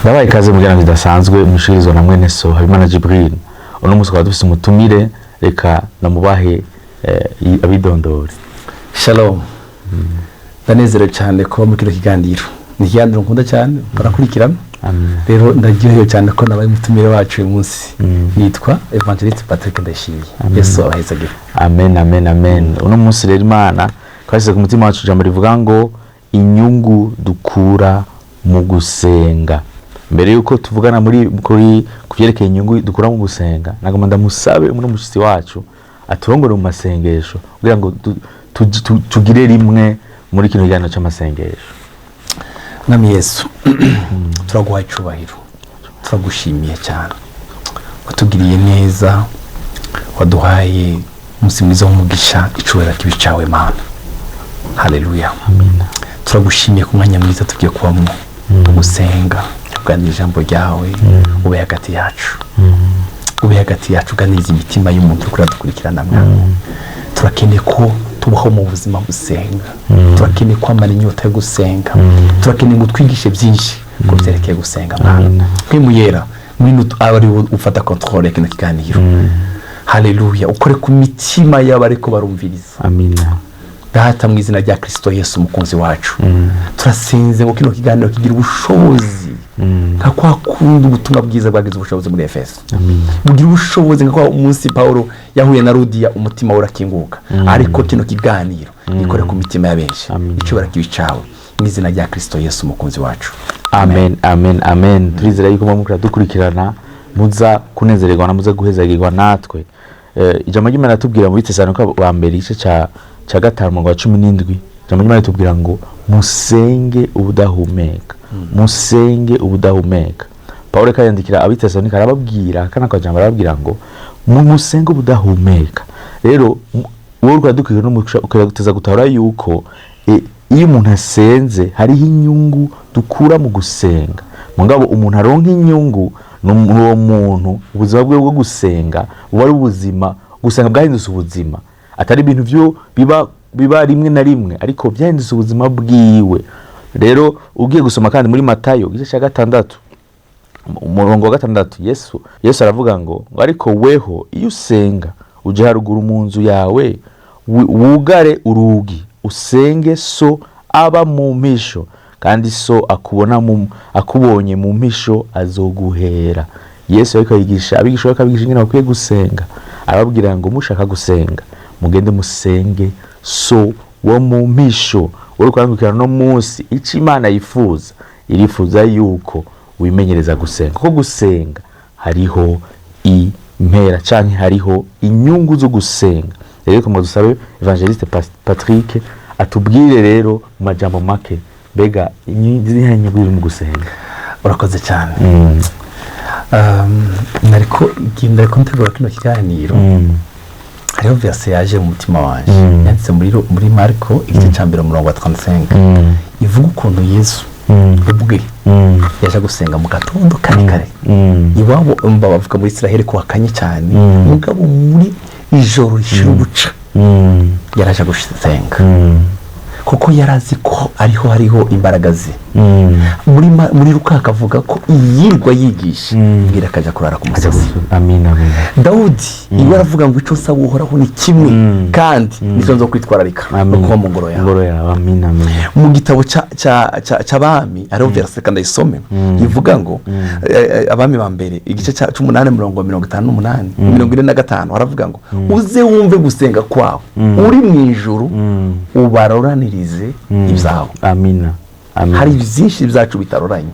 Ndabaye ikaze mu gihe bidasanzwe umushikirizwa na mwene so Habimana Jibril. Uno munsi kwa dufise umutumire reka namubahe abidondori. Shalom. Ndanezerewe cyane ko mu kino kiganiro. Ni kiganiro nkunda cyane barakurikirana. Amen. Rero ndagiye cyane ko nabaye umutumire wacu uyu munsi. Nitwa Evangelist Patrick Ndayishimiye. Yesu abahezagire. Amen, amen, amen. Uno munsi rero Imana twashyize ku mutima wacu ijambo rivuga ngo inyungu dukura mu gusenga. Mbere yuko tuvugana muri kuvyerekeye inyungu dukura mu gusenga, nagomba ndamusabe umuntu mushitsi wacu aturongore mu masengesho kugira ngo tugire rimwe muri kino kiganiro cy'amasengesho. Nami Yesu turaguha icubahiro, turagushimiye cyane, watugiriye neza, waduhaye umunsi mwiza w'umugisha, icubahiro kibicawe Mana. Haleluya. Amen. Turagushimiye ku mwanya mwiza tugiye kubamo gusenga, kuganira ijambo ryawe, ube hagati yacu, ube hagati yacu, uganiriza imitima y'umuntu ukuri dukurikirana mwana. Turakeneye ko tubaho mu buzima gusenga, turakeneye ko amara inyota yo gusenga, turakeneye ngo twigishe byinshi ko byerekeye gusenga mwana. Kwimuyera mwino abari ufata controle kino kiganiro. Haleluya. Ukore ku mitima y'abariko barumviriza. Amina. Data mu izina rya Kristo Yesu umukunzi wacu. Turasenze ngo kino kiganiro kigira ubushobozi nka kwa kundi ubutumwa bwiza bwagize ubushobozi muri Efeso. Bugira ubushobozi nka kwa umunsi Paulo yahuye na Rudiya umutima urakinguka. Ariko kino kiganiro gikore ku mitima y'abenshi. Icubara kibicawe mu izina rya Kristo Yesu umukunzi wacu. Amen, amen, amen. Turizera yuko mukura dukurikirana muza kunezererwa na muza guhezagirwa natwe. Ijambo ry'Imana ratubwira mu Bitesalonika wa mbere igice ca 5 mu 17. Ijambo ry'Imana ratubwira ngo musenge ubudahumeka. Musenge ubudahumeka. Paulo kayandikira Abitesalonika arababwira kana kwa jambo arababwira ngo musenge ubudahumeka. Rero wowe ukadukira no ukaguteza gutahura yuko iyo umuntu asenze hariho inyungu dukura mu gusenga. Mugabo umuntu aronka inyungu n'uwo muntu ubuzima bwe bwo gusenga wari ubuzima gusenga bwahindutse ubuzima, atari ibintu byo biba rimwe na rimwe, ariko byahindutse ubuzima bwiwe. Rero ugiye gusoma kandi muri Matayo igice cya 6 umurongo wa 6 Yesu aravuga ngo ariko weho iyo usenga uje haruguru mu nzu yawe wugare urugi usenge so aba mu mpisho, kandi so akubonye mu mpisho azoguhera. Yesu ariko yigisha abigisha bakabigisha ingene bakwiye gusenga, arababwira ngo mushaka gusenga mugende musenge so wo mu mpisho. Uri kwandukira no munsi ico Imana irifuza yuko wimenyereza gusenga, kuko gusenga hariho impera canke hariho inyungu zo gusenga. Rero ko dusabe Evangeliste Patrick atubwire rero mu majambo make bega inyungu mu gusenga. Urakoze cyane. Nariko ntegura kino kiganiro. Hariho verse yaje mu mutima wanje yanditse muri Marko igice cya 35 ivuga ukuntu Yesu ubwe yaje gusenga mu gatondo kare iwabo bavuga muri Israel ko hakanye cyane, mugabo muri ijoro rishira ubuca yaraje gusenga kuko yarazi ko hariho imbaraga ze. Muri Luka akavuga ko yirwa yigisha ngira kaja kurara ku musozi. Amina, amen. Daudi iyo aravuga ngo ico saba uhoraho ni kimwe kandi nisonzo kwitwararika uko mu ngoro yawe. Amina, amen. Mu gitabo c'abami ariho verse kandi isome ivuga ngo abami ba mbere igice ca 8:58 aravuga ngo uze wumve gusenga kwawe uri mu ijuru ubaroranirize ibyawe. Amina. Hari byinshi byacu bitaroranye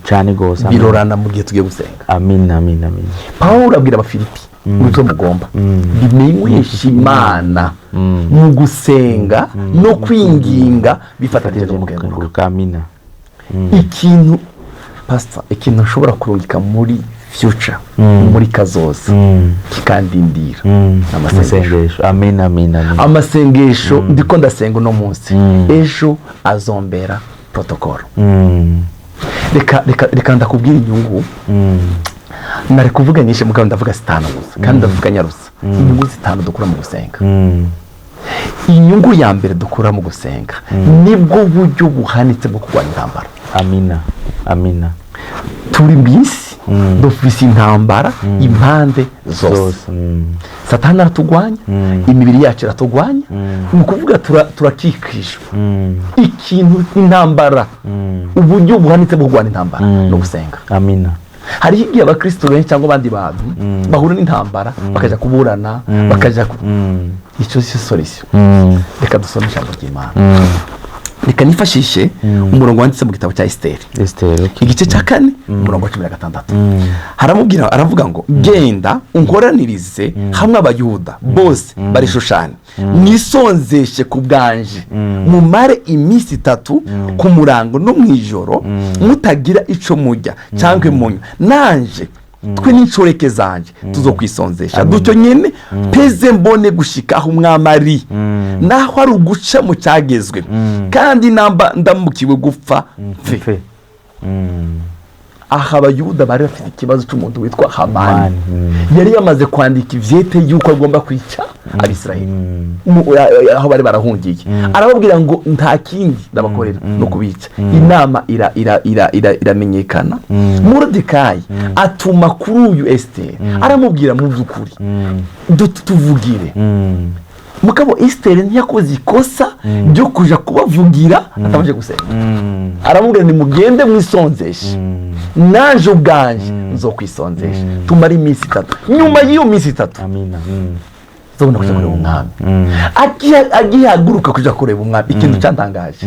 cyane gose birorana mu gihe tugiye gusenga. Amina, amina, amina. Paulo abwira Abafilipi muzo mugomba bimenyesha Imana mu gusenga no kwinginga bifatanije no mukenguruka. Amina. Ikintu ikintu ushobora kurungika muri future muri kazoza kikandindira amasengesho. Amina, amina. Amasengesho ndiko ndasenga no munsi ejo azombera protocol. Reka ndakubwira inyungu. Nari kuvuga nyinshi mugabo ndavuga 5 gusa kandi ndavuga nyarusa. Inyungu 5 dukura mu gusenga. Inyungu ya mbere dukura mu gusenga nibwo buryo buhanitse bwo kurwanya intambara. Amina, amina. turi mu isi dufise intambara impande zose. Satani aratugwanya, imibiri yacu iratugwanya, ni ukuvuga turakikijwe. Ikintu intambara, uburyo buhanitse bwo kurwana intambara no gusenga. Amina. Hariho igihe abakristo benshi cyangwa abandi bantu bahura n'intambara bakaja kuburana, bakaja icyo si solution. Reka dusome ijambo ry'Imana. Reka nifashishe umurongo wanditse mu gitabo cya Esteri, igice cya 4 umurongo wa 16. Haramubwira, aravuga ngo genda unkoranirize hamwe abayuda bose bari Shushani, mwisonzeshe ku bwanje, mumare iminsi 3 ku murango no mwijoro, mutagira ico mujya cyangwa munywa, nanje twe n'inshoreke zanje tuzokwisonzesha dutyo nyene peze mbone gushika aho umwami ari, naho ari uguca mu cyagezwe, kandi namba ndamukiwe gupfa mfe. Aha abayuda bari bafite ikibazo cy'umuntu witwa Hamani. Yari yamaze kwandika ivyete yuko agomba kwica Abisirayeli aho bari barahungiye. Arababwira ngo nta kindi ndabakorera no kubica. Inama iramenyekana. Moridekayi atuma kuri uyu Esteri, aramubwira mu by'ukuri tuvugire. Mugabo Esteri ntiyakoze ikosa ryo kuja kubavugira atabanje gusenga. Aramubwira ni mugende mwisonzeshe, naje ubwanje nzokwisonzesha, tumara iminsi 3. Nyuma y'iyo minsi 3 amina zobona kuja kureba umwami. Agihaguruka kuja kureba umwami, ikintu cyantangaje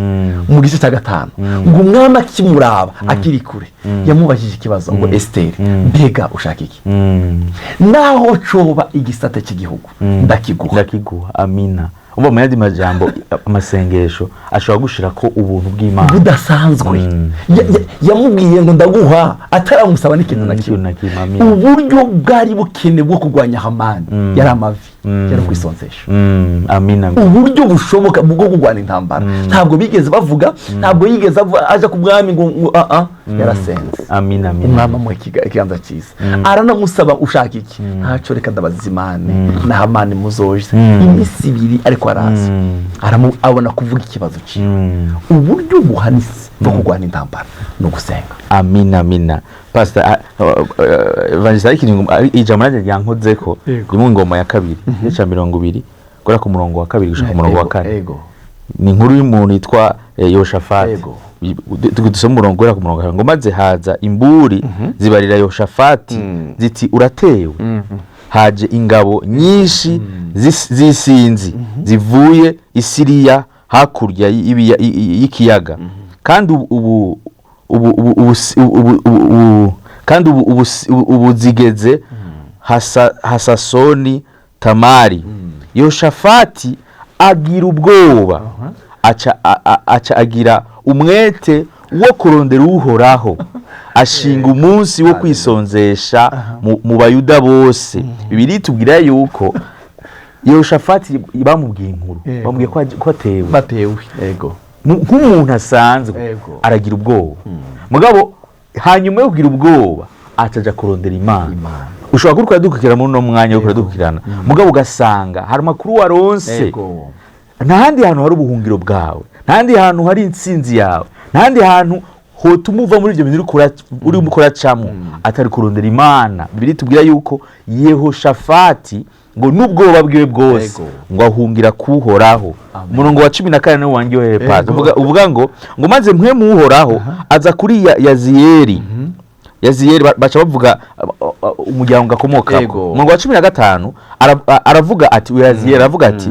mu gice cya 5 ngo umwami akimuraba akiri kure yamubajije ikibazo ngo Esteri, mbega ushaka iki? Naho coba igisate cy'igihugu ndakiguha. Amina. Umva mu yandi majambo, amasengesho ashobora gushira ko ubuntu bw'Imana budasanzwe. Yamubwiye ngo ndaguha ataramusaba n'ikintu na kimwe. Uburyo bwari bukene bwo kurwanya Hamani yari amavi, yari kwisonzesha. Amina. Uburyo bushoboka bwo kurwana intambara ntabwo bigeze bavuga, ntabwo yigeze aje ku bwami ngo yarasenze. Amina. Umwami mu ikiganza cyiza aranamusaba ushaka iki? Ntaco, reka ndabaza Imana na Hamani muzoje iminsi 2 ariko araza abona kuvuga ikibazo cye. Uburyo buhanitse bwo kurwana intambara no gusenga. Amina. Pastor Evangelist ijambo ryankoze ko mu ngoma ya 2 ya 20 gora ku murongo wa 2 gushaka ku murongo wa 4. Ni inkuru y'umuntu yitwa Yoshafati. Tugusoma umurongo gora ku murongo ngo maze haza imburi zibarira Yoshafati ziti uratewe. Haje ingabo nyinshi zisinzi zivuye Isiriya hakurya y'ikiyaga, kandi ubu zigeze Hasasoni Tamari. Yoshafati agira ubwoba, aca agira umwete wo kurondera uhoraho, ashinga umunsi wo kwisonzesha mu bayuda bose. Bibiri tubwira yuko Yoshafati bamubwiye inkuru, bamubwiye ko batewe nk'umuntu asanzwe, aragira ubwoba. Mugabo hanyuma yo kugira ubwoba ataja kurondera Imana. Ushobora kurukira dukira muri no mwanya wo kuradukirana, mugabo ugasanga hari makuru waronse, ntahandi hantu hari ubuhungiro bwawe, ntahandi hantu hari intsinzi yawe, ntahandi hantu hotuma uva muri ibyo bintu uri mukora camo atari kurondera Imana. Bibiri tubwira yuko Yehoshafati ngo nubwoba bwiwe bwose ngo ahungira kuhoraho. Umurongo wa 14 no wangiwe paza uvuga ngo maze mwe muhoraho aza kuri Yaziyeli. Yaziyeli bacha bavuga umuryango gakomoka. Umurongo wa 15 aravuga ati Yaziyeli aravuga ati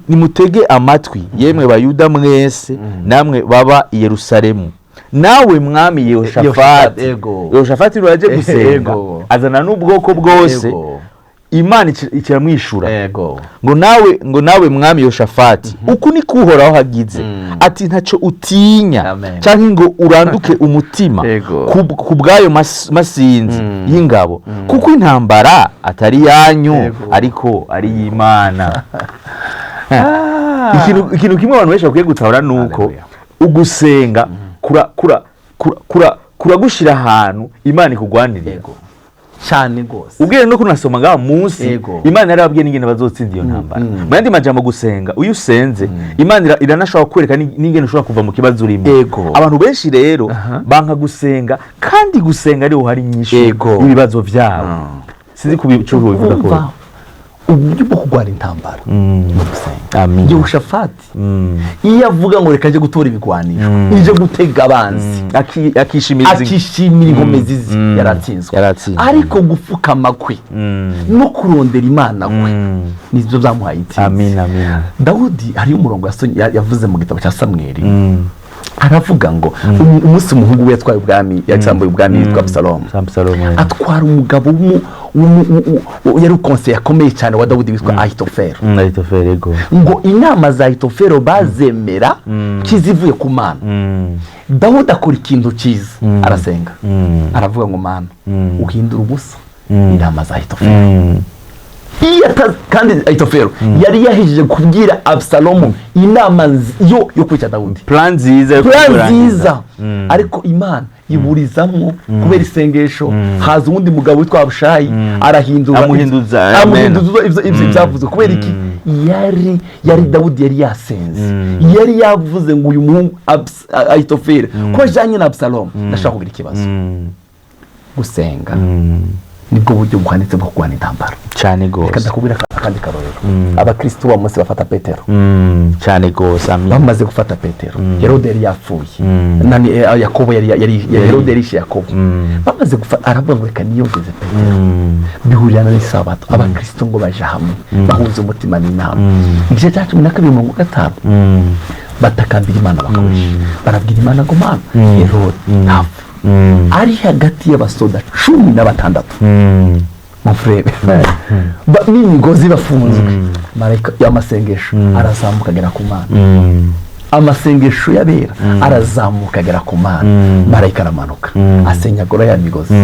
nimutege amatwi yemwe bayuda mwese namwe baba i Yerusalemu, nawe mwami Yehoshafati ruraje gusenga azana n'ubwoko bwose, Imana ikiramwishura ngo nawe mwami Yehoshafati uku ni kuhoraho hagize ati ntaco utinya cyangwa ngo uranduke umutima ku bwayo masinzi y'ingabo, kuko intambara atari yanyu ariko ari y'Imana. Ikintu kimwe abantu benshi bakwiye gutahura nuko ugusenga kuragushira ahantu Imana ikugwanirira. cyane gose ubwire no kunasoma ngaho munsi Yego. Imana yarababwiye n'ingene bazotsinda iyo ntambara mu yandi majambo gusenga uyu usenze Imana iranashobora kwereka n'ingene ushobora kuva mu kibazo urimo Yego. abantu benshi rero banka gusenga kandi gusenga ariho hari nyinshi Yego. ibibazo byabo sinzi kubicuruza bivuga ko uburyo bwo kurwara intambara no gusenga Amin. Yehoshafati iyo avuga ngo reka nje gutora ibigwanisho ije gutega abanzi akishimira inkomezi yaratsinzwe ariko gupfukama kwe no kurondera Imana kwe nibyo byamuhaye intsinzi. Amin, amin. Dawudi hari umurongo yavuze mu gitabo cya Samweli aravuga ngo umunsi umuhungu we yatwaye ubwami yatsambuye ubwami yitwa Absalomu atwara umugabo yari konseye akomeye cyane wa Dawudi witwa Ahitofeli ngo inama za Ahitofeli bazemera kizivuye ku Mana. Dawudi akora ikintu cyiza arasenga aravuga ngo Mana uhindura ubusa inama za Ahitofeli kandi Ahitofeli yari yahejeje kubwira Absalomu inama yo kwica Dawudi plan nziza ariko Imana iburizamo kubera isengesho haza uwundi mugabo witwa Abushayi amuhinduza ibyo byavuze kubera iki yari Dawudi yari yasenze yari yavuze ngo uyu muhungu Ahitofeli ko ajyanye na Absalomu ndashaka kugira ikibazo. Gusenga nibwo buryo buhanitse bwo kurwana intambara cyane gose. Reka ndakubwira akandi karorero abakristo ba Mose bafata Petero cyane gose. Amin. Bamaze gufata Petero Herode yari yapfuye nani Yakobo yari Herode yarishe Yakobo bamaze gufata aravuga ngo reka niyongeze Petero bihurirana n'isabato abakristo ngo baje hamwe bahuza umutima n'inama igice cya 12:5 batakambira Imana bakawisha barabwira Imana ngo Mana Herode ntapfa ari hagati y'abasoda 16 mu frebe n'imigozi bafunzwe marayika y'amasengesho arazamuka agera ku Mana amasengesho yabera arazamuka agera ku Mana marayika aramanuka asenyagura ya migozi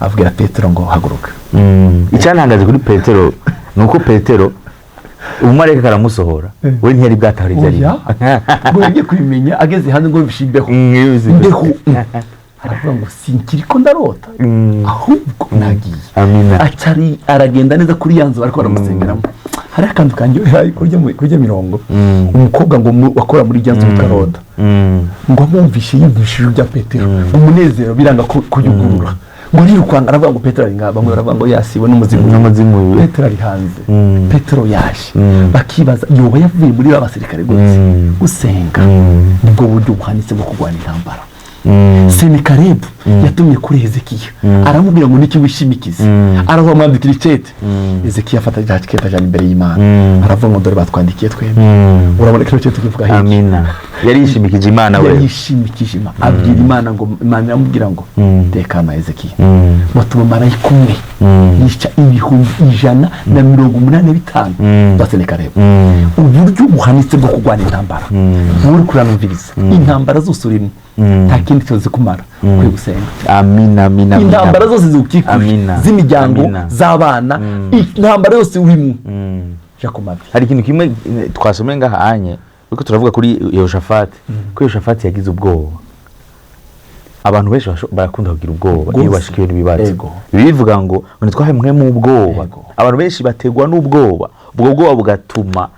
abwira Petero ngo haguruka. Icyantangaje kuri Petero nuko Petero umumarayika karamusohora we ntiyari bwatahura ibyo ari ngo yagiye kubimenya ageze hanze ngo bishimbeho aravuga ngo sinkiri ko ndarota ahubwo nagiye. Amina. Acari aragenda neza kuri yanzu bariko baramusengeramo hari akantu kanjyohera kurya mirongo umukobwa ngo wakora muri ryanzu witwa ngo amwumvishe yumvishije bya Petero umunezero biranga kuyugurura ngo nirukwanga aravuga ngo Petero ari ngaba bamwe baravuga ngo yasiwe n'umuzimu Petero ari hanze Petero yaje bakibaza yoba yavuye muri abasirikare gutse gusenga nibwo buryo buhanitse bwo kurwana intambara. Senakeribu yatumye kuri Hezekiya aramubwira ngo niki wishimikize aravuga mwandikira icete Hezekiya afata cya kete ajana imbere y'Imana aravuga ngo dore batwandikiye twembi urabona ko cete tuvuga he. Amina. Yari yishimikije Imana we yishimikije Imana abwira Imana ngo Imana iramubwira ngo tekana Hezekiya batuma marayika umwe yica 185 ba Senakeribu. Uburyo buhanitse bwo kurwana intambara buri kuranumviriza intambara zose urimo nta kindi cyose kumara kuri gusenga. Amina. Intambara zose zukikuje z'imiryango z'abana intambara yose urimo jakomabi. Hari ikintu kimwe twasomeye ngahanye uko turavuga kuri Yehoshafati ko Yehoshafati yagize ubwoba. Abantu benshi barakunda kugira ubwoba iyo bashikiwe n'ibibazo bivuga ngo nitwahe mwe mu ubwoba. Abantu benshi bategwa n'ubwoba ubwo bwoba bugatuma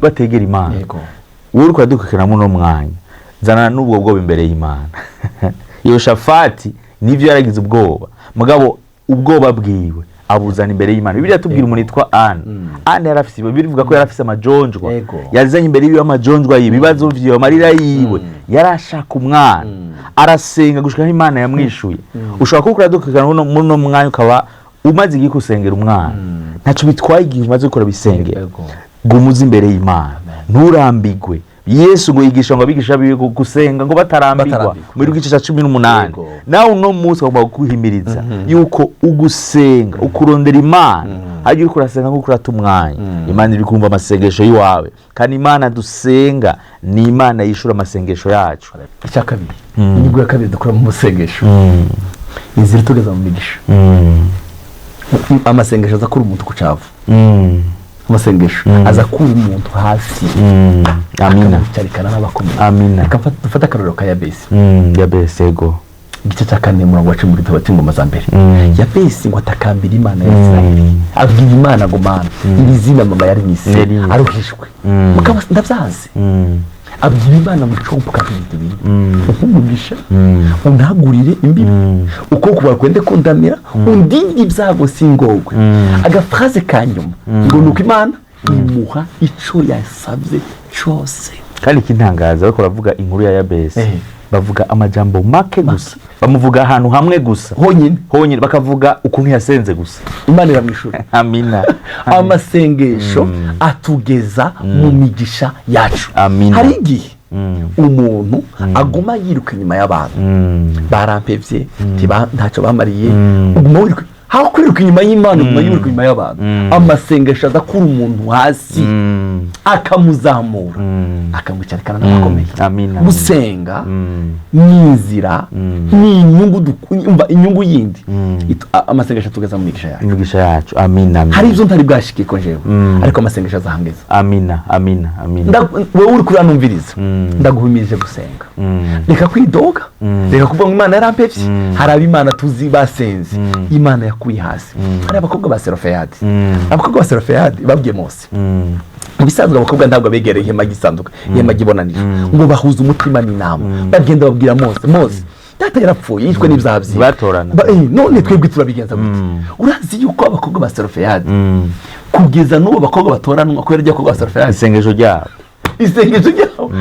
bategera Imana. Uri kwadukiramo no mwanya zana n'ubwo bwoba imbere y'Imana. Yehoshafati nivyo yaragize ubwoba mugabo ubwoba bwiwe abuzana imbere y'Imana. Bibiliya tubwira umuntu yitwa Ana yarafise bivuga ko yarafise amajonjwa yazanye imbere yiwe amajonjwa yibibazo vyo marira yiwe yarashaka umwana arasenga gushika Imana yamwishuye. Ushobora kukuradukana no mwanya ukaba umaze igikusengera umwana ntaco bitwaye igihe umaze gukora bisengera gumuza imbere y'Imana nturambigwe. Yesu ngo yigisha ngo abigisha biwe gusenga ngo batarambirwa muri gice cya 18 nawe uno munsi agomba guhimiriza yuko ugusenga ukurondera Imana aje uri kurasenga ngo kurata umwanya Imana iri kumva amasengesho yiwawe kandi Imana dusenga ni Imana yishura amasengesho yacu. Icya kabiri nibwo ya kabiri dukora mu masengesho iziri tugeza mu migisha amasengesho azakura umuntu ku cavu amasengesho azakura umuntu hasi. Amina. Cyarikana n'abakomeye. Amina. Reka dufata akarorero ka Yabesi. Yabesi ego igice cya 4 umurongo wa 10 mu gitabo cy'ingoma za mbere. Yabesi ngo atakambira Imana ya Israeli, abwira Imana ngo Mana izina mama yari mwisi aruhishwe mukaba ndavyazi. Abwira Imana ngo cumpuka ibintu biri umugisha untagurire imbibi uko kubakwende kundamira undindi ibyago singogwe. Agaphrase kanyuma ngo nuko Imana imuha ico yasavye cyose. Kandi kintangaza bako bavuga inkuru ya Yabesi bavuga amajambo make gusa, bamuvuga ahantu hamwe gusa honyine bakavuga ukuntu yasenze gusa, Imana iramwishura. Amina. Amasengesho atugeza mu migisha yacu. Amina. Hari igihe umuntu aguma yiruka inyuma y'abantu barampevye ntacyo bamariye, uguma wiruka haho kwiruka inyuma y'Imana, uguma yiruka inyuma y'abantu. Amasengesho adakura umuntu hasi akamuzamura akamucarikana n'abakomeye. Amina. Gusenga n'inzira inyungu yindi. Amasengesho atugeza mu migisha yacu. Amina. Hari ibyo ntari bwashike ko jewe ariko amasengesho azahangeza. Amina. Wewe uri kuri anumviriza ndaguhumirije gusenga. Reka kwidoga, reka kuvuga ngo Imana yarampevye. Hari ab'Imana tuzi basenze Imana yakuye hasi. Hari abakobwa ba Serofeyadi, abakobwa ba Serofeyadi babwiye Mose. Bisanzwe abakobwa ntabwo begereye ihema gisanduka, ihema gibonanira ngo bahuza umutima n'inama. Bagenda babwira Mose data yarapfuye yishwe n'ibyaha bye batorana. None twebwe turabigenza gute? Urazi yuko abakobwa ba Serofeyadi kugeza n'ubu abakobwa batoranwa kubera rya abakobwa ba Serofeyadi isengesho ryabo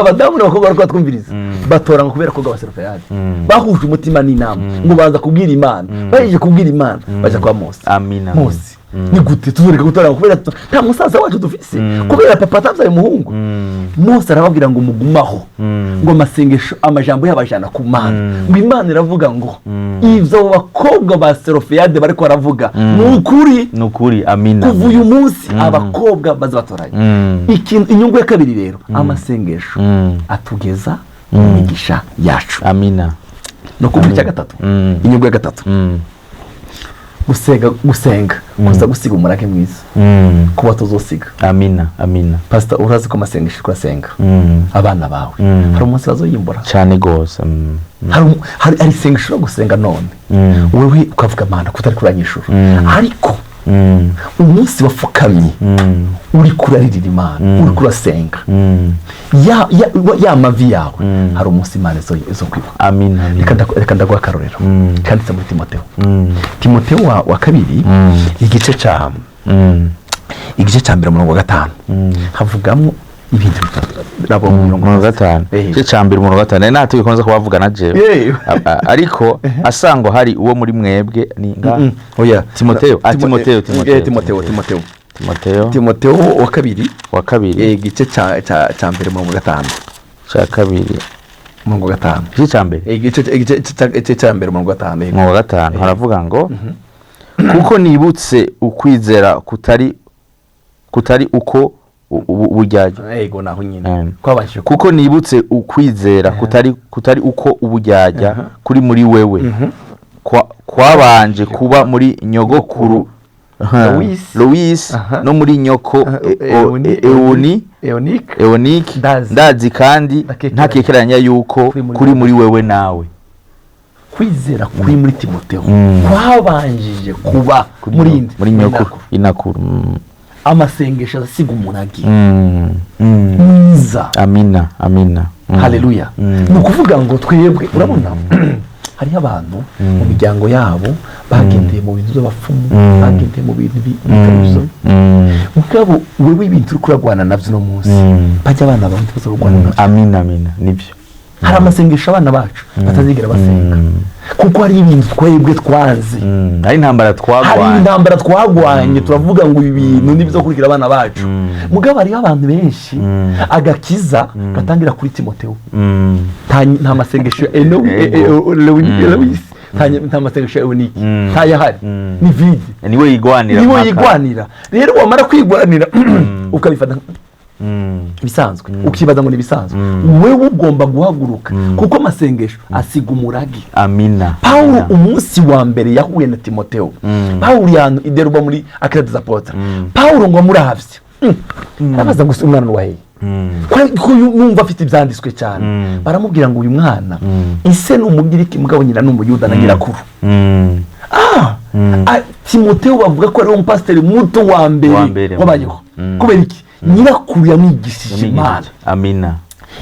abadamu n'abakobwa bariko twumviriza batorana kubera ko ba Serofeyadi bahuje umutima n'inama ngo baza kubwira Imana. Baje kubwira Imana baje kwa Mose. Amina. Mose ni gute tuzureka gutorana kubera nta musaza wacu dufise, kubera papa atavyaye umuhungu. Mose arababwira ngo mugumaho, ngo amasengesho amajambo y'abajana ku Mana, ngo Imana iravuga ngo ivyo bakobwa ba Serofeyadi bariko baravuga nukuri. Amina. Kuva uyu munsi abakobwa bazabatoranya. Inyungu ya kabiri rero amasengesho atugeza mu migisha yacu. Amina. No kuvuga gatatu, inyungu ya gatatu gusenga kuza gusiga umurage mwiza kuba tuzosiga. Amina. Pastor, urazi ko amasengesho kurasenga abana bawe hari umunsi bazoyimbura cyane gose. Hari isengesho no gusenga none wewe ukavuga Mana kutari kuranyishura, ariko umunsi wafukamye uri kuraririra Imana, uri kurasenga ya mavi yawe, hari umunsi Imana izo kwibuka. Amina. Reka ndaguha akarorero kanditse muri Timoteyo wa kabiri igice ca 2 umurongo wa 5 havugamo ibintu bitatu umurongo wa 5 igice ca 2 umurongo wa 5 natwe bikomeza kubavuga na jewe ariko asango hari uwo muri mwebwe ni oya Timoteyo wa kabiri igice ca 2 umurongo wa 5 ca kabiri umurongo wa 5 igice ca mbere igice ca 2 umurongo wa 5 umurongo wa 5 haravuga ngo kuko nibutse ukwizera kutari uko ubujyaja. Yego naho nyine kwabashije kuko nibutse ukwizera kutari uko ubujyaja kuri muri wewe kwabanje kuba muri nyogokuru Louis no muri nyoko Eonike ndazi kandi ntakekeranya yuko kuri muri wewe nawe. Kwizera kuri muri Timoteyo kwabanjije kuba muri nyoko inakuru. Amasengesho asiga umunagi mwiza. Amina. Haleluya. Ni ukuvuga ngo twebwe urabona hari abantu mu miryango yabo bagendeye mu bintu by'abapfumu, bagendeye mu bintu bitabizo. Mugabo wewe ibintu uri kuragwana navyo no munsi bajya abana bawe bazogwana navyo. Amina nivyo. Hari amasengesho abana bacu batazigera basenga kuko hari ibintu twebwe twazi. Hari intambara twagwanye turavuga ngo ibi bintu nibyo kurikira abana bacu. Mugabo hari abantu benshi agakiza gatangira kuri Timoteyo. Nta masengesho Louis nta masengesho Euniki ntayahari, ni vide. Niwe yigwanira. Rero wamara kwigwanira ukabifata ibisanzwe ukibaza ngo ni bisanzwe, wewe ugomba guhaguruka kuko amasengesho asiga umuragi. Amina. Paulo umunsi wa mbere yahuye na Timoteyo, Paulo yanu ideruba muri Actes des Apôtres, Paulo ngo muravye abaza gusa umwana wahe ko numva afite ibyanditswe cyane baramubwira ngo uyu mwana ise ni umugiriki mugabo nyina ni umuyuda na nyirakuru. Timoteyo bavuga ko ari umupasiteri muto wa mbere wabayeho. Kubera iki? Nyirakuru yamwigishije Imana. Amina.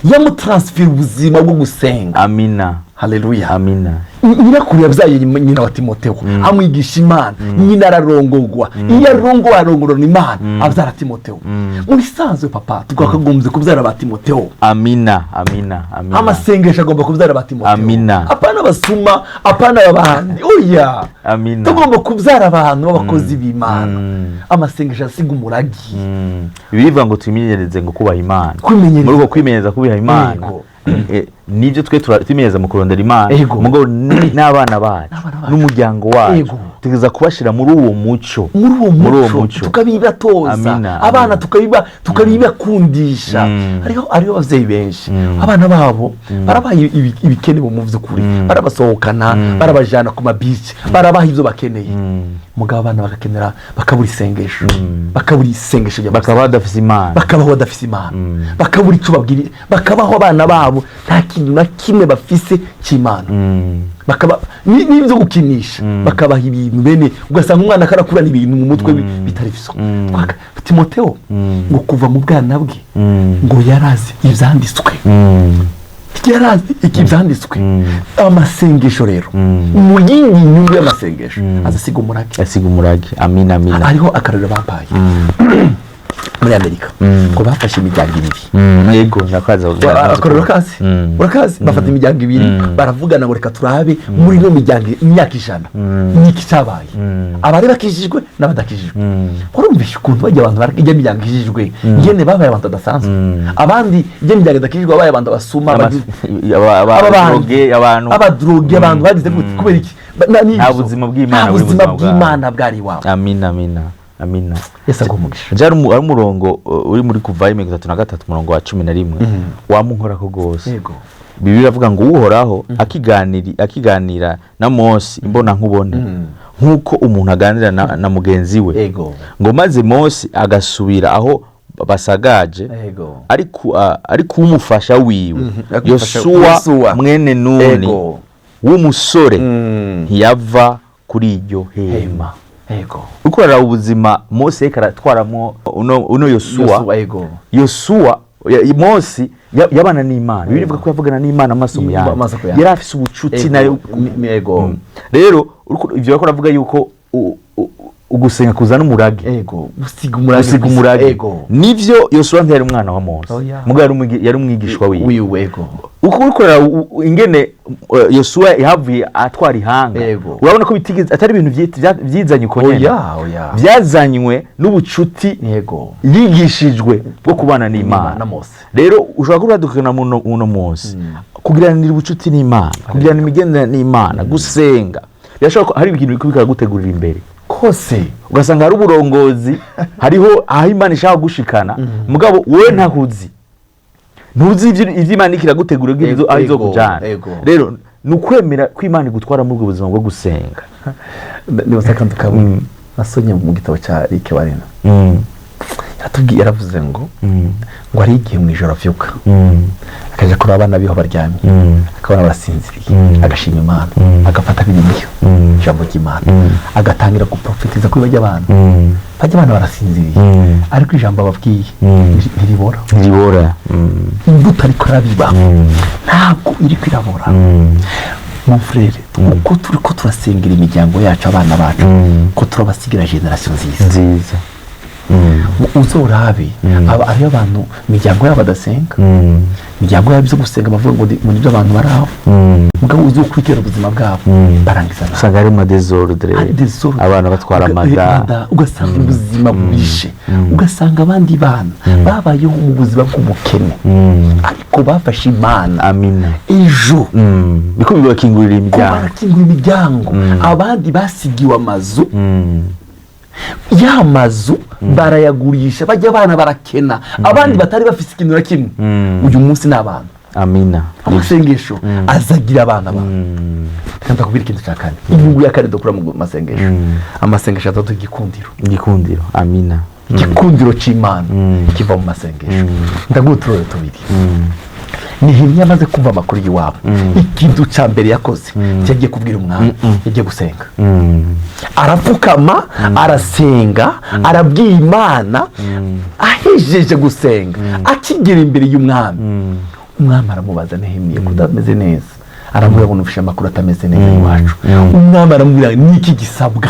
Yamutaransifera ubuzima bwo gusenga. Amina. Haleluya. Amina. Nyirakuru yabyaye nyina wa Timoteyo amwigisha Imana. Nyina ararongorwa. Iyo arongorana Imana abyara Timoteyo. Mu bisanzwe papa tukakagombye kubyara ba Timoteyo. Amina. Amina. Amina. Amasengesho agomba kubyara ba Timoteyo. Amina. Apana basuma, apana abandi. Oya. Amina. Tugomba kubyara abantu b'abakozi b'Imana. Amasengesho asiga umuragi. Bivuga ngo twimenyereze ngo kubaha Imana. Kwimenyereza. Muri uko kwimenyereza kubaha Imana. Nibyo twe tumenyereza mu kurondera Imana. Mugo n'abana bacu n'umuryango wacu tugeza kubashira muri uwo muco. Muri uwo muco. Tukabibatoza. Abana tukabibakundisha. Ariho abavyeyi benshi. Abana babo barabaye ibikene mu vy'ukuri. Barabasohokana, barabajana ku mabici, barabaha ivyo bakeneye. Mugabo abana bagakenera bakabura isengesho. Bakabura isengesho bakaba badafise Imana. Bakabaho badafise Imana. Bakabura icyo babwira. Bakabaho abana babo nta kintu na kimwe bafise cy'Imana. Bakaba n'ibyo gukinisha. Bakabaha ibintu bene ugasanga umwana karakurana ibintu mu mutwe bitari biso. Timoteyo ngo kuva mu bwana bwe ngo yarazi ibyanditswe. Yarazi ikibyanditswe. Amasengesho rero mu yindi nyungu y'amasengesho azasiga umurage. Amina. Amina. Hariho akarero bampaye muri Amerika ko bafashe imiryango ibiri. Yego nakaza akarero kazi urakazi bafata imiryango ibiri baravugana ngo reka turabe muri no miryango imyaka 100 niki cyabaye abari bakijijwe n'abadakijijwe. Urumvisha ukuntu bajya abantu barajya imiryango ikijijwe ngene babaye abantu badasanzwe abandi ijya imiryango idakijijwe babaye abantu basuma abadroge abantu bagize kubera iki nta buzima bw'Imana bwari wabo. Amina. Amina. Yesa gumugisha. Jari umurongo uri muri kuva 33 umurongo wa 11 wamunkora ko gose. Yego. Bibiliya avuga ngo uhoraho akiganira na Mose imbona nkubone nkuko umuntu aganira na mugenzi we. Yego. Ngo maze Mose agasubira aho basagaje. Yego. Ariko umufasha wiwe Yosuwa mwene Nuni w'umusore ntiyava kuri iryo hema. Yego. Ukorera ubuzima Mose karatwaramo uno Yosuwa Mose yabana n'Imana. Birivuga ko yavugana n'Imana amasomo yawe. Yari afise ubucuti nayo. Yego. Rero ivyo bakora avuga yuko ugusenga kuzana umurage. Yego. Usiga umurage. Nivyo Yosuwa ntiyari umwana wa Mose. Mugo yari umwigishwa wiwe. Yego. Uko ukorera ingene Yosuwa yahavuye atwara ihanga. Urabona ko bitigeze atari ibintu byizanye uko nyene. Byazanywe n'ubucuti yigishijwe bwo kubana n'Imana. Rero ushobora kuradukana muno Mose kugiranira ubucuti n'Imana, kugirana imigendera n'Imana, gusenga. Yashaka hari ibintu bikubika gutegurira imbere kose ugasanga hari uburongozi hariho aho Imana ishaka gushikana mugabo wowe ntahuzi ivy'Imana ikiragutegura bw'ibyo arizo kujana. Rero nukwemera ko Imana igutwara mu buzima bwo gusenga. Nibasaka ndukabona nasonye mu gitabo cya Rick Warren. Yaravuze ngo ari igihe mu ijoro avyuka akaje kuri abana biho baryamye akabona barasinziriye agashima Imana agafata Bibiliya ijambo ry'Imana agatangira guprofetiza kuri bajya abana barasinziriye ariko ijambo ababwiye ntiribora imbuto ariko arabiba ntabwo iri kwirabora. Mon frère uko turiko turasengera imiryango yacu abana bacu ko turabasigira generation nziza. Uzorabe ari abantu imiryango yabo badasenga imiryango yabo byo gusenga bavuga ngo muri byo abantu baraho mugabo uzokurikira ubuzima bwabo barangiza usanga ari madesordre abana batwara amada ugasanga ubuzima bwishe ugasanga abandi bana babayeho mu buzima bw'umukene ariko bafashe Imana. Amina. Ejo biko bibakingurira imiryango abandi basigiwe amazu yamazu barayagurisha bajya abana barakena abandi batari bafise ikintu na kimwe uyu munsi n'abana. Amina. Amasengesho azagira abana kandi akubwira ikintu cyakane inyungu ya kare dokura mu masengesho amasengesho atatu igikundiro. Amina. igikundiro cy'Imana kiva mu masengesho. ndaguha uturere tubiri. Nehemiya amaze kumva amakuru y'iwabo, ikintu cya mbere yakoze cyagiye kubwira umwami, yagiye gusenga, arapfukama, arasenga, arabwira Imana. Ahejeje gusenga, akigera imbere y'umwami, umwami aramubaza, Nehemiya ko utameze neza? Aramubwira ngo nufishe amakuru atameze neza iwacu. Umwami aramubwira, niki gisabwa?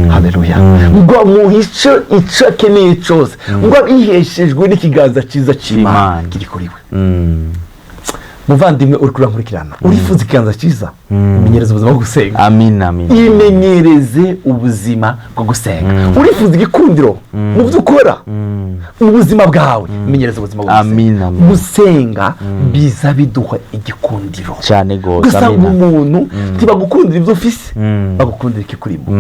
Haleluya. Ngo muhice icyo akeneye cyose, ngo iheshejwe n'ikiganza cyiza cy'Imana kiri kuri we. Muvandimwe uri kurankurikirana, urifuza ikiganza cyiza, imenyereze ubuzima bwo gusenga. Amina, amina. Imenyereze ubuzima bwo gusenga. Urifuza igikundiro mu byo ukora, mu buzima bwawe, imenyereze ubuzima bwo gusenga. Amina, amina. Gusenga biza biduha igikundiro cyane gose. Gusa umuntu ntibagukundira ibyo ufise, bagukundira ikikurimo.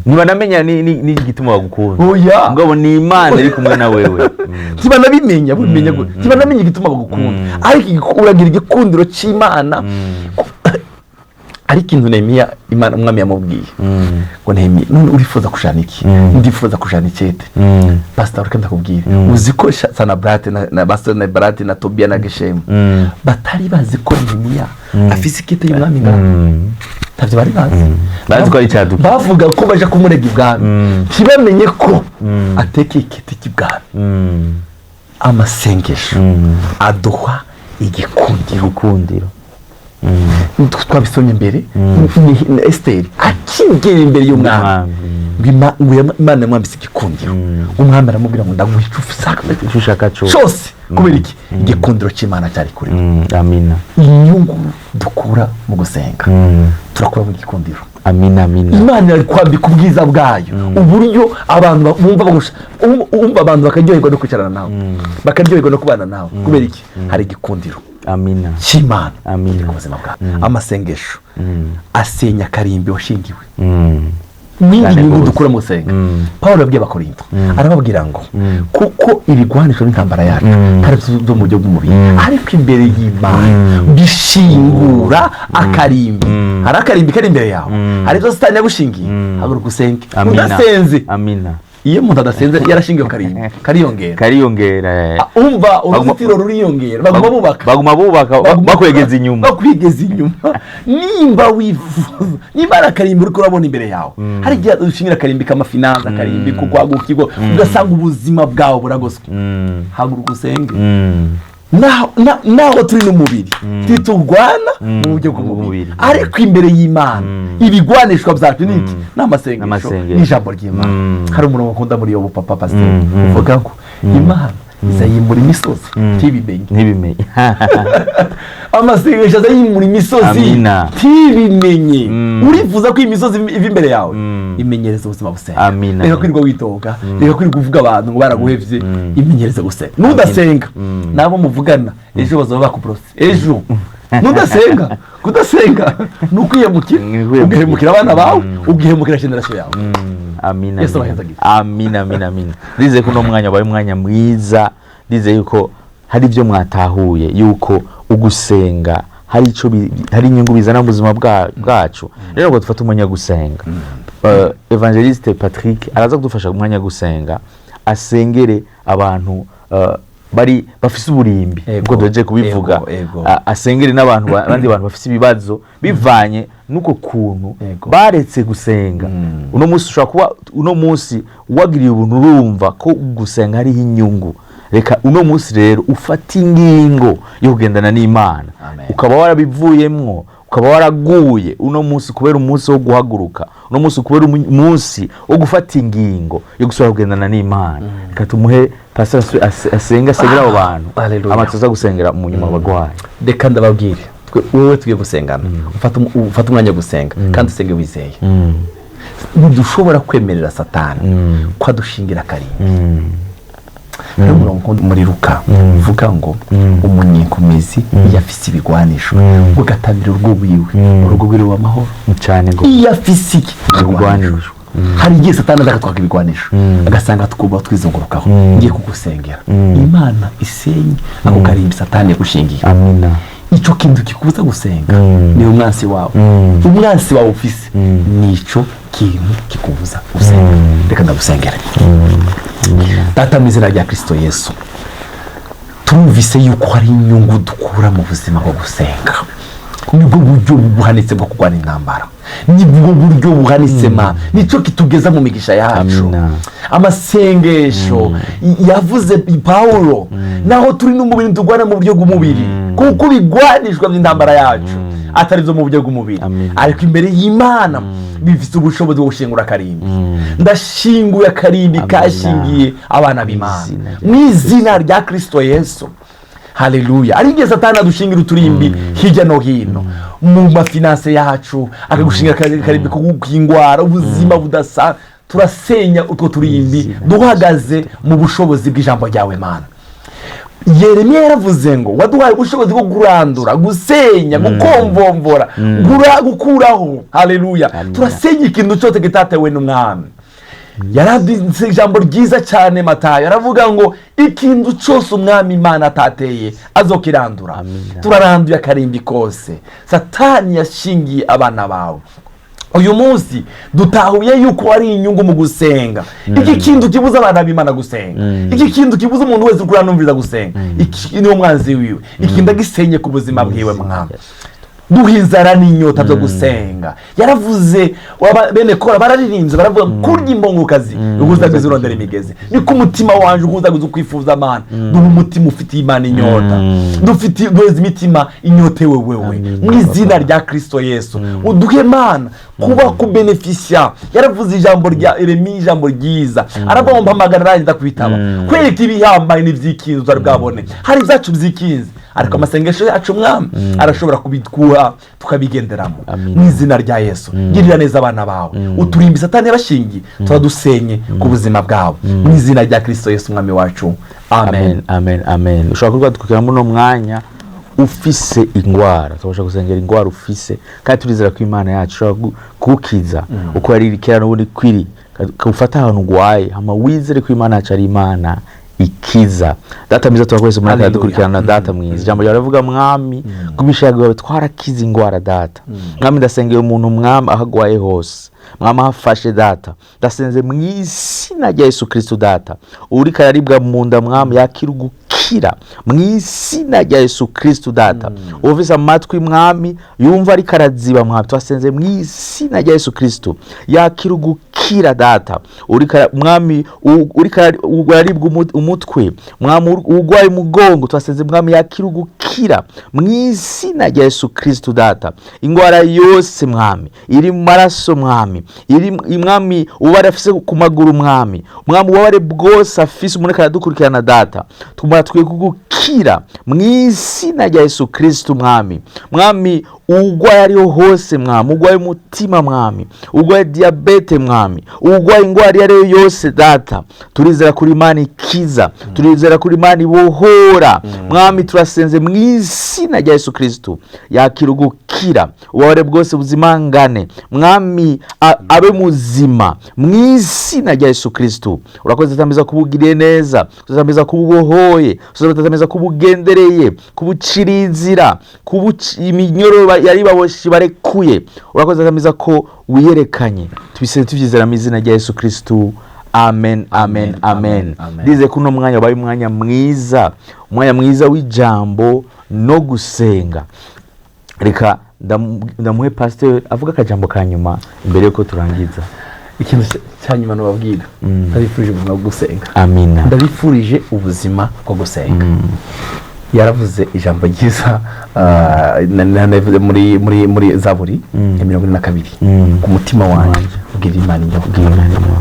Niba namenya ni igituma bagukunda. Oya, ngabo ni Imana iri kumwe na wewe. Tibanabimenya, bumenya gute? Tibanamenya igituma bagukunda. Ariko uragira igikundiro cy'Imana. Ari ikintu Nehemiya Imana umwami yamubwiye ngo Nehemiya, none urifuza kushana iki? Ndifuza kushana icyete. Pastor reka ndakubwira, uzi ko Sanabrate na Sanbalati na Tobiya na Geshemu batari bazi ko Nehemiya afise icyete y'umwami ngaho? Ntavyo bari bazi ko ari cyaduka. Bavuga ko baje kumurega ibwami, ntibamenye ko ateka icyete cy'ibwami. Amasengesho aduha igikundiro. Twabisomye imbere, Esiteri akigera imbere y'umwami, Imana yamwambise igikundiro. Umwami aramubwira ngo ndaguha icyo ushaka cyose. Kubera iki? Igikundiro cy'Imana cyari kuri we. Amina. Inyungu dukura mu gusenga turakura mu gikundiro. Amina, amina. Imana iri kwambika ubwiza bwayo, uburyo abantu bumva abantu bakaryoherwa no kwicarana nawe, bakaryoherwa no kubana nawe. Kubera iki? Hari igikundiro. Amina. Cy'Imana. Amina. Ku buzima bwawe. Amasengesho asenya akarimbi washingiwe. N'indi nyungu dukura mu gusenga. Pawulo yabwiye Abakorinto, arababwira ngo kuko ibigwanisho n'intambara yacu ntari byo mu buryo bw'umubiri, ariko imbere y'Imana bishingura akarimbi. Hari akarimbi kari imbere yawe, hari byo Satani yagushingiye, haguruka usenge. Udasenze. Amina. Iyo umuntu adasenze yarashingiwe kariyongera. Umva uruzitiro ruriyongera, baguma bubaka bakwegeza inyuma. Nimba wifuza, nimba ari akarimbi uriko urabona imbere yawe, hari igihe ushingira akarimbi k'amafinanza, akarimbi ko kwaguka ikigo, ugasanga ubuzima bwawe buragoswe. Haguruka usenge. Naho turi n'umubiri titugwana mu buryo bw'umubiri, ariko imbere y'Imana ibigwanishwa byacu niki? N'amasengesho n'ijambo ry'Imana. Hari umuntu wakunda muri yo Papa Pastor uvuga ngo Imana izayimura imisozi ntibimenye. Amasengesho azayimura imisozi ntibimenye. Urifuza ko imisozi iva imbere yawe, imenyereze ubuzima busenga. Reka kwirirwa witonga, reka kwirirwa uvuga abantu ngo baraguhevye, imenyereze gusenga. Nudasenga nabo muvugana ejo bazaba bakuprose. Ejo nudasenga, kudasenga nukwiyemukira, ugahemukira abana bawe, ugahemukira generation yawe. Amina. Amina, amina, amina. Ndize ko no mwanya wabaye umwanya mwiza, ndize yuko hari ibyo mwatahuye, yuko ugusenga hari inyungu bizana mu buzima bwacu. Rero ngo dufate umwanya gusenga. Evangeliste Patrick araza kudufasha umwanya gusenga, asengere abantu bari bafise uburimbi, ubwo doje kubivuga. Asengere n'abantu abandi bantu bafise ibibazo bivanye nuko kuntu baretse gusenga. Uno munsi ushobora kuba uno munsi wagiriye ubuntu, urumva ko gusenga hari inyungu. Reka uno munsi rero ufata ingingo yo kugendana n'Imana, ukaba warabivuyemwo, ukaba waraguye uno munsi kubera umunsi wo guhaguruka, uno munsi kubera umunsi wo gufata ingingo yo gusubira kugendana n'Imana. Reka tumuhe Pastor asengera abo bantu amatuza gusengera mu nyuma bagwaye. Reka ndababwire, wewe tugiye gusengana, ufata umwanya gusenga kandi usenge wizeye. Ntidushobora kwemerera Satani ko adushingira akarimbi. Muri Luka uvuga ngo umunyekomezi yafise ibigwanisho ugatamira urugo rwiwe w'amahoro cyane ngo yafise ibigwanisho. Hari igihe Satani agatwaka ibigwanisho agasanga twuba twizungurukaho. Ngiye kugusengera Imana isenye ako karimbi Satani yagushingiye. Amina. icyo kintu kikubuza gusenga ni umwansi wawe. Umwansi wawe ufise nico kintu kikubuza gusenga. Reka ndagusengera. Data mu izina rya Kristo Yesu, turumvise yuko hari inyungu dukura mu buzima bwo gusenga. Nibwo buryo buhanitse bwo kurwana intambara, nibwo buryo buhanitse nico kitugeza mu migisha yacu. Amasengesho yavuze Paulo, naho turi n'umubiri tugwana mu buryo bw'umubiri, kuko bigwanishwa by'intambara yacu atari zo mu buryo bw'umubiri, ariko imbere y'Imana bifite ubushobozi bwo gushingura akarimbi. Ndashinguye akarimbi kashingiye abana b'Imana mu izina rya Kristo Yesu. Haleluya. Arigeze Satani adushingira uturimbi hirya no hino mu mafinanse yacu, akagushingira akarimbi ko gukingwara ubuzima budasa. Turasenya utwo turimbi duhagaze mu bushobozi bw'ijambo ryawe Mana. Yeremiya yaravuze ngo waduhaye ubushobozi bwo kurandura, gusenya, gukomvomvora, gukuraho. Haleluya. Turasenya ikintu cyose kitatewe n'umwami. Yaradinze ijambo ryiza cyane Matayo, aravuga ngo ikintu cyose umwami Imana atateye azokirandura. Turaranduye akarimbi kose Satani yashingiye abana bawe. Uyu munsi dutahuye yuko ari inyungu mu gusenga. Iki kintu kibuza abana b'Imana gusenga, iki kintu kibuza umuntu wese kuranumviriza gusenga, iki niwo mwanzi wiwe. Iki ndagisenye ku buzima bwiwe Mwami. Duhinzara n'inyota byo gusenga. Yaravuze bene Kora bararirimbye baravuga kurya imbongokazi uguzaga zirondera imigezi. Niko umutima wanje uguzaga ukwifuza Mana. Duhe umutima ufite Imana inyota, dufite duheze imitima inyotewe wewe mu izina rya Kristo Yesu. Uduhe Mana kuba ku beneficia. Yaravuze ijambo rya Yeremiya, ijambo ryiza, arabomba magana ndakwitaba kwereka ibihambaye n'ivyikinzo twari bwabone. Hari ibyacu byikinze, ariko amasengesho yacu Mwami arashobora kubitkuha tukabigenderamo mu izina rya Yesu. Girira neza abana bawe, uturimbi Satani yabashingiye turadusenye ku buzima bwabo mu izina rya Kristo Yesu Mwami wacu. Amen. Amen. Amen. Ushobora kuba tukira muri mwanya ufise ingwara, tubasha gusengera ingwara ufise, kandi turizera ko Imana yacu ishobora kukiza uko yaririkira n'ubundi kwiri kufata ahantu gwaye, hama wizere ko Imana yacu ari Imana ikiza. Data mwiza twakwese muri aka dukurikirana Data mwiza, ijambo ryawe rivuga Mwami kubishaga bawe twarakiza ingwara Data. Mwami ndasengeye umuntu Mwami ahagwaye hose, Mwami hafashe Data, ndasenze mu izina rya Yesu Kristo Data, uri kararibwa mu nda Mwami yakira gukira mu izina rya Yesu Kristo Data. Uvise amatwi Mwami yumva ari karaziba Mwami, twasenze mu izina rya Yesu Kristo yakira gukira Data. Uri Mwami uri kararibwa umutwe Mwami, ugwaye umugongo, twasenze Mwami yakira gukira mu izina rya Yesu Kristo Data. Ingwara yose Mwami iri mu maraso Mwami, iri Mwami ubare afise ku maguru Mwami, ubare bwose afise umuntu karadukurikirana Data, tumara twegukira mu izina rya Yesu Kristo Mwami. Ugwaye ariho hose Mwami, ugwaye umutima Mwami, ugwaye diabete Mwami, ugwaye ingwara ariyo yose Data, turizera kuri Imana ikiza, turizera kuri Imana ibohora Mwami. Turasenze mu izina rya Yesu Kristo yakira gukira, ubare bwose buzimangane Mwami, abe muzima mu izina rya Yesu Kristo. Urakoze tameza kubugiriye neza, tameza kububohoye, tameza kubugendereye, kubucirizira, iminyoro yari baboshi barekuye. Urakoze tameza ko wiyerekanye, tubise tuvyizera mu izina rya Yesu Kristo. Amen. Amen. Amen. Dize kuno mwanya wabaye umwanya mwiza w'ijambo no gusenga. Reka ndamuhe pastor avuga akajambo kanyuma imbere yuko turangiza. Ikintu cyanyuma no babwira, ndabifurije ubuzima bwo gusenga. Amina. Ndabifurije ubuzima bwo gusenga. Yaravuze ijambo ryiza navuze muri Zaburi ya 22 ku mutima wanje ubwira Imana njya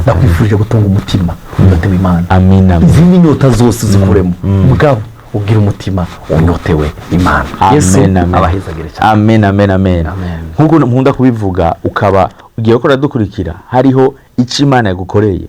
ndakwifurije gutunga umutima unyotewe Imana. Amina. Izindi nyota zose zikuremo mugabo ubwira umutima unyotewe Imana. Yesu abahezagire cyane. Amen. Amen. Amen. Nkuko nkunda kubivuga ukaba ugiye ko radukurikira, hariho icyo Imana yagukoreye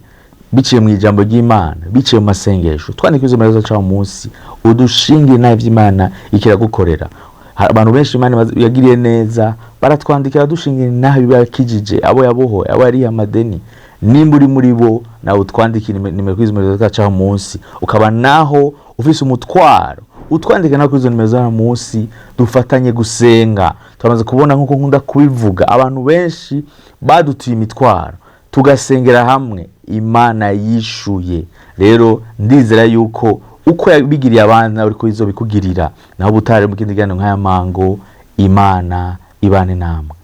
biciye mu ijambo ry'Imana, biciye mu masengesho. Twandikwize muri cyo munsi udushinge nayo by'Imana ikiragukorera. Abantu benshi Imana yagiriye neza baratwandikira dushinge naho bibakijije, abo yabohoye, abo ari amadeni. Nimba uri muri bo nawe utwandikira nimero kwize muri cyo munsi, ukaba naho ufise umutwaro utwandike na kuri izo nimero z'ano munsi dufatanye gusenga. Turamaze kubona nk'uko nkunda kubivuga abantu benshi badutuye imitwaro tugasengera hamwe Imana yishuye. Rero ndizera yuko uko yabigiriye abandi nawe ariko izobikugirira naho butare mu kindi gano nk'aya mango. Imana ibane namwe.